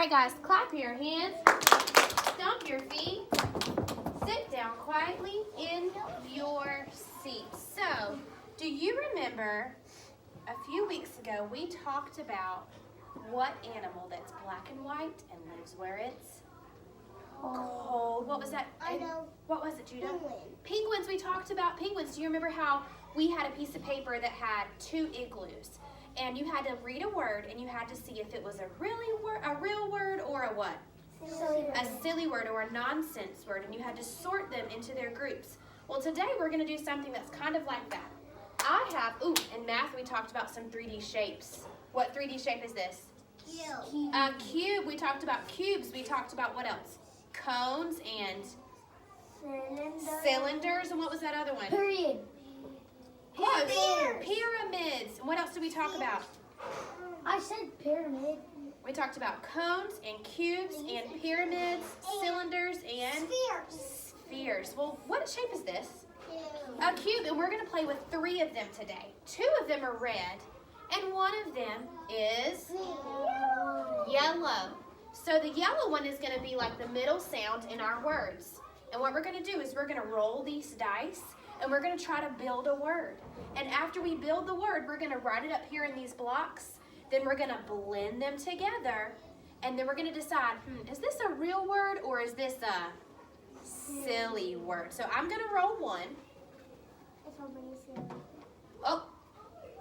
right, guys, clap your hands, stomp your feet, sit down quietly in your seats. So, do you remember a few weeks ago we talked about what animal that's black and white and lives where it's cold? What was that? I know. What was it, Judah? Penguin. Penguins. We talked about penguins. Do you remember how we had a piece of paper that had 2 igloos? And you had to read a word, and you had to see if it was a real word or a what? A silly word or a nonsense word, and you had to sort them into their groups. Well, today we're going to do something that's kind of like that. In math we talked about some 3D shapes. What 3D shape is this? Cube. A cube. We talked about cubes. We talked about what else? Cones and cylinders. And what was that other one? Period. Close. Spheres. Pyramids. And what else did we talk about? I said pyramid. We talked about cones and cubes and pyramids, cylinders and spheres. Well, what shape is this? A cube, and we're going to play with 3 of them today. 2 of them are red, and 1 of them is yellow. So the yellow one is going to be like the middle sound in our words. And what we're going to do is we're going to roll these dice, and we're going to try to build a word. And after we build the word, we're going to write it up here in these blocks. Then we're going to blend them together, and then we're going to decide, is this a real word or is this a silly word? So I'm going to roll 1. Oh,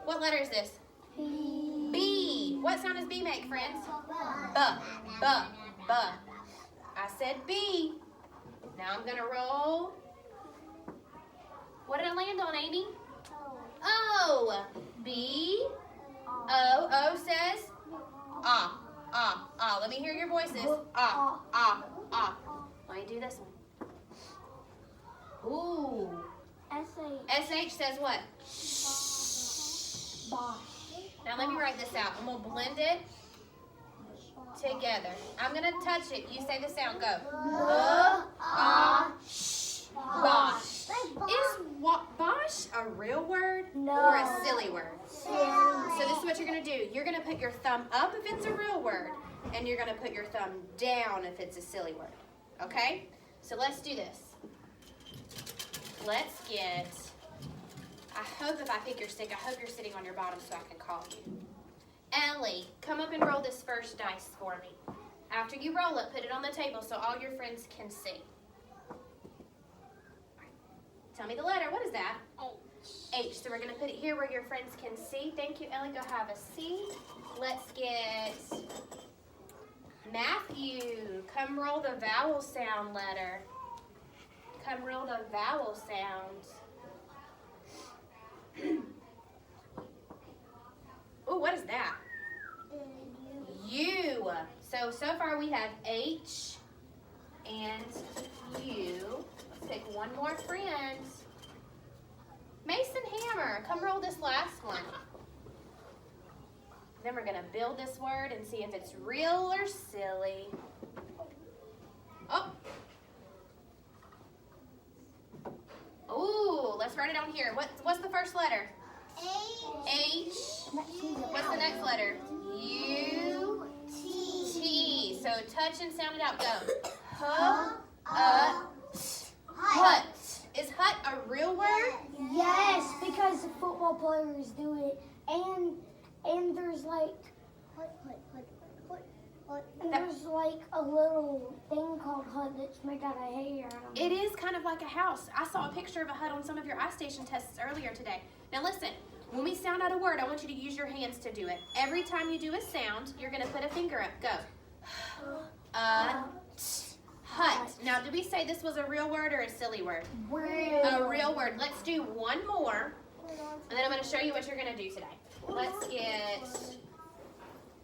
what letter is this? B. What sound does B make, friends? B. I said B. Now I'm going to roll. What did I land on, Amy? O. B. O. O says ah. Let me hear your voices. Ah. Let me do this one. Ooh. SH says what? Now let me write this out. I'm going to blend it together. I'm going to touch it. You say the sound. Go. Bosh. Is bosh a real word or a silly word? So this is what you're going to do. You're going to put your thumb up if it's a real word, and you're going to put your thumb down if it's a silly word. Okay? So let's do this. Let's get, I hope if I pick your stick, I hope you're sitting on your bottom so I can call you. Ellie, come up and roll this first dice for me. After you roll it, put it on the table so all your friends can see. Tell me the letter. What is that? H. So we're going to put it here where your friends can see. Thank you, Ellie. Go have a seat. Let's get Matthew. Come roll the vowel sound letter. Come roll the vowel sounds. Oh, what is that? U. So far we have H and U. Let's pick one more friend. Mason Hammer. Come roll this last one. Then we're going to build this word and see if it's real or silly. Oh. Ooh, let's write it on here. What's the first letter? H. What's the next letter? U. T. So touch and sound it out. Go. Hut. Is hut a real word? Yes, because the football players do it, and there's like there's like a little thing called hut that's made out of hair. It is kind of like a house. I saw a picture of a hut on some of your iStation tests earlier today. Now listen, when we sound out a word, I want you to use your hands to do it. Every time you do a sound, you're going to put a finger up. Go. Hut. Now, did we say this was a real word or a silly word? A real word. Let's do one more, and then I'm going to show you what you're going to do today. Let's get,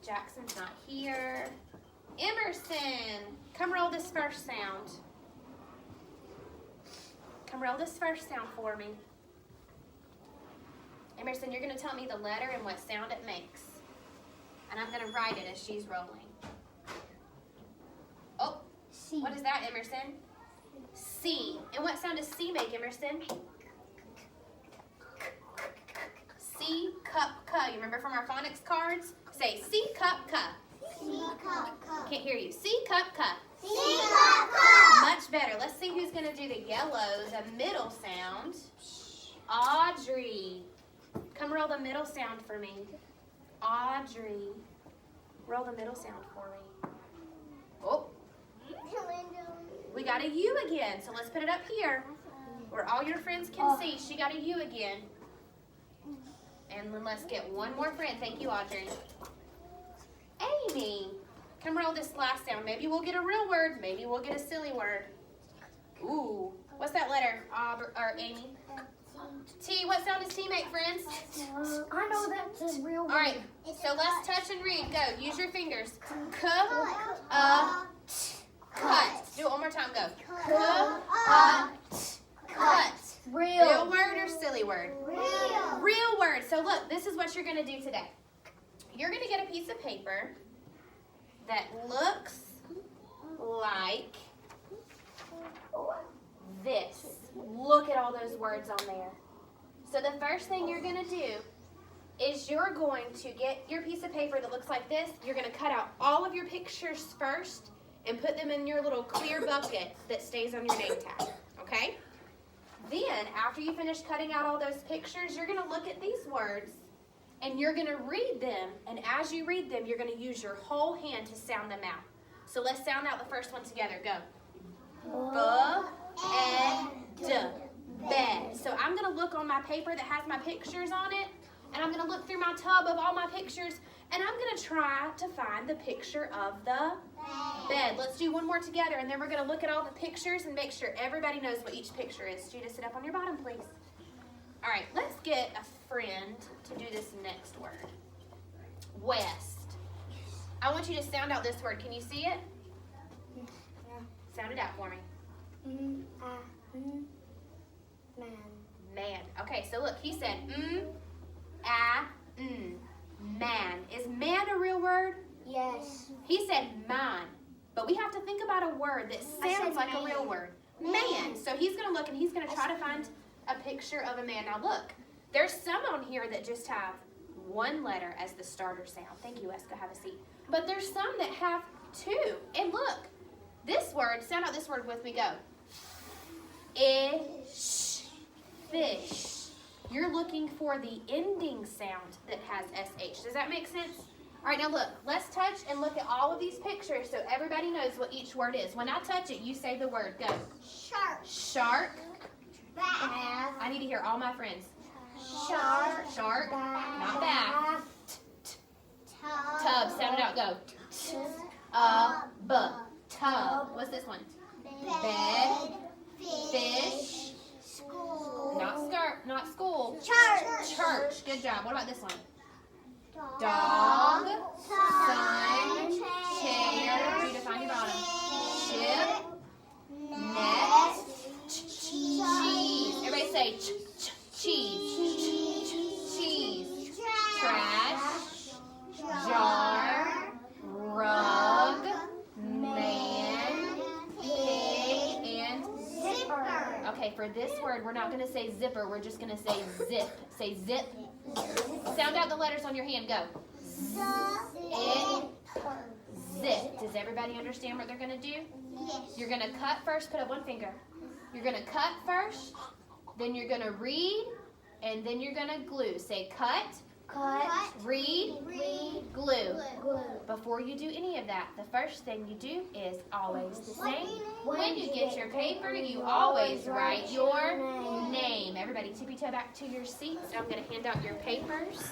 Jackson's not here. Emerson, come roll this first sound. Come roll this first sound for me. Emerson, you're going to tell me the letter and what sound it makes. And I'm going to write it as she's rolling. Oh, C. What is that, Emerson? C. And what sound does C make, Emerson? C, cup, cu. You remember from our phonics cards? Say C, cup, cu. Can't hear you. C, cup, cup. Much better. Let's see who's going to do the yellow, the middle sound. Audrey. Come roll the middle sound for me. Audrey. Roll the middle sound for me. Oh. We got a U again, so let's put it up here where all your friends can see. She got a U again. And then let's get one more friend. Thank you, Audrey. Amy. Come roll this last sound. Maybe we'll get a real word. Maybe we'll get a silly word. Ooh. What's that letter, Amy? T. What sound does T make, friends? I know that's a real word. All right. So let's touch and read. Go. Use your fingers. Cut. Do it one more time. Go. Cut. Real word or silly word? Real word. So look, this is what you're going to do today. You're going to get a piece of paper that looks like this. Look at all those words on there. So the first thing you're going to do is you're going to get your piece of paper that looks like this. You're going to cut out all of your pictures first and put them in your little clear bucket that stays on your name tag. Okay? Then, after you finish cutting out all those pictures, you're going to look at these words and you're going to read them. And as you read them, you're going to use your whole hand to sound them out. So let's sound out the first one together. Go. Bed. So I'm going to look on my paper that has my pictures on it, and I'm going to look through my tub of all my pictures, and I'm going to try to find the picture of the bed. Let's do one more together, and then we're going to look at all the pictures and make sure everybody knows what each picture is. Judah, sit up on your bottom, please. All right, let's get a friend to do this next word. West. I want you to sound out this word. Can you see it? Sound it out for me. Man. Okay, so look, he said man. Is man a real word? Yes. He said man. But we have to think about a word that sounds like a real word. Man. So he's going to look and he's going to try to find a picture of a man. Now look, there's some on here that just have one letter as the starter sound. Thank you, Eska. Have a seat. But there's some that have two. And look, this word, sound out this word with me. Go. Ish. Fish. You're looking for the ending sound that has SH. Does that make sense? All right, now look. Let's touch and look at all of these pictures so everybody knows what each word is. When I touch it, you say the word. Go. Shark. Shark. Bath. I need to hear all my friends. Shark. Shark. Not bath. Tub. Sound it out. Go. Tub. What's this one? Bed. Fish. School. Not school. Church. Good job. What about this one? Dog. Sun. Chair. Judah, find your bottom. Ship. Net. Cheese. Everybody say cheese. Cheese. Trash. Jar. Rug. Man. Pig. And Zipper. okay, for this word, we're not going to say zipper. We're just going to say zip. Say zip. Sound out the letters on your hand. Go. Zip. Does everybody understand what they're going to do? Yes. You're going to cut first. Put up one finger. You're going to cut first. Then you're going to read. And then you're going to glue. Say cut. Read. Glue. Before you do any of that, the first thing you do is always the same. When you get your paper, you always write your name. Everybody tip your toe back to your seats. I'm going to hand out your papers.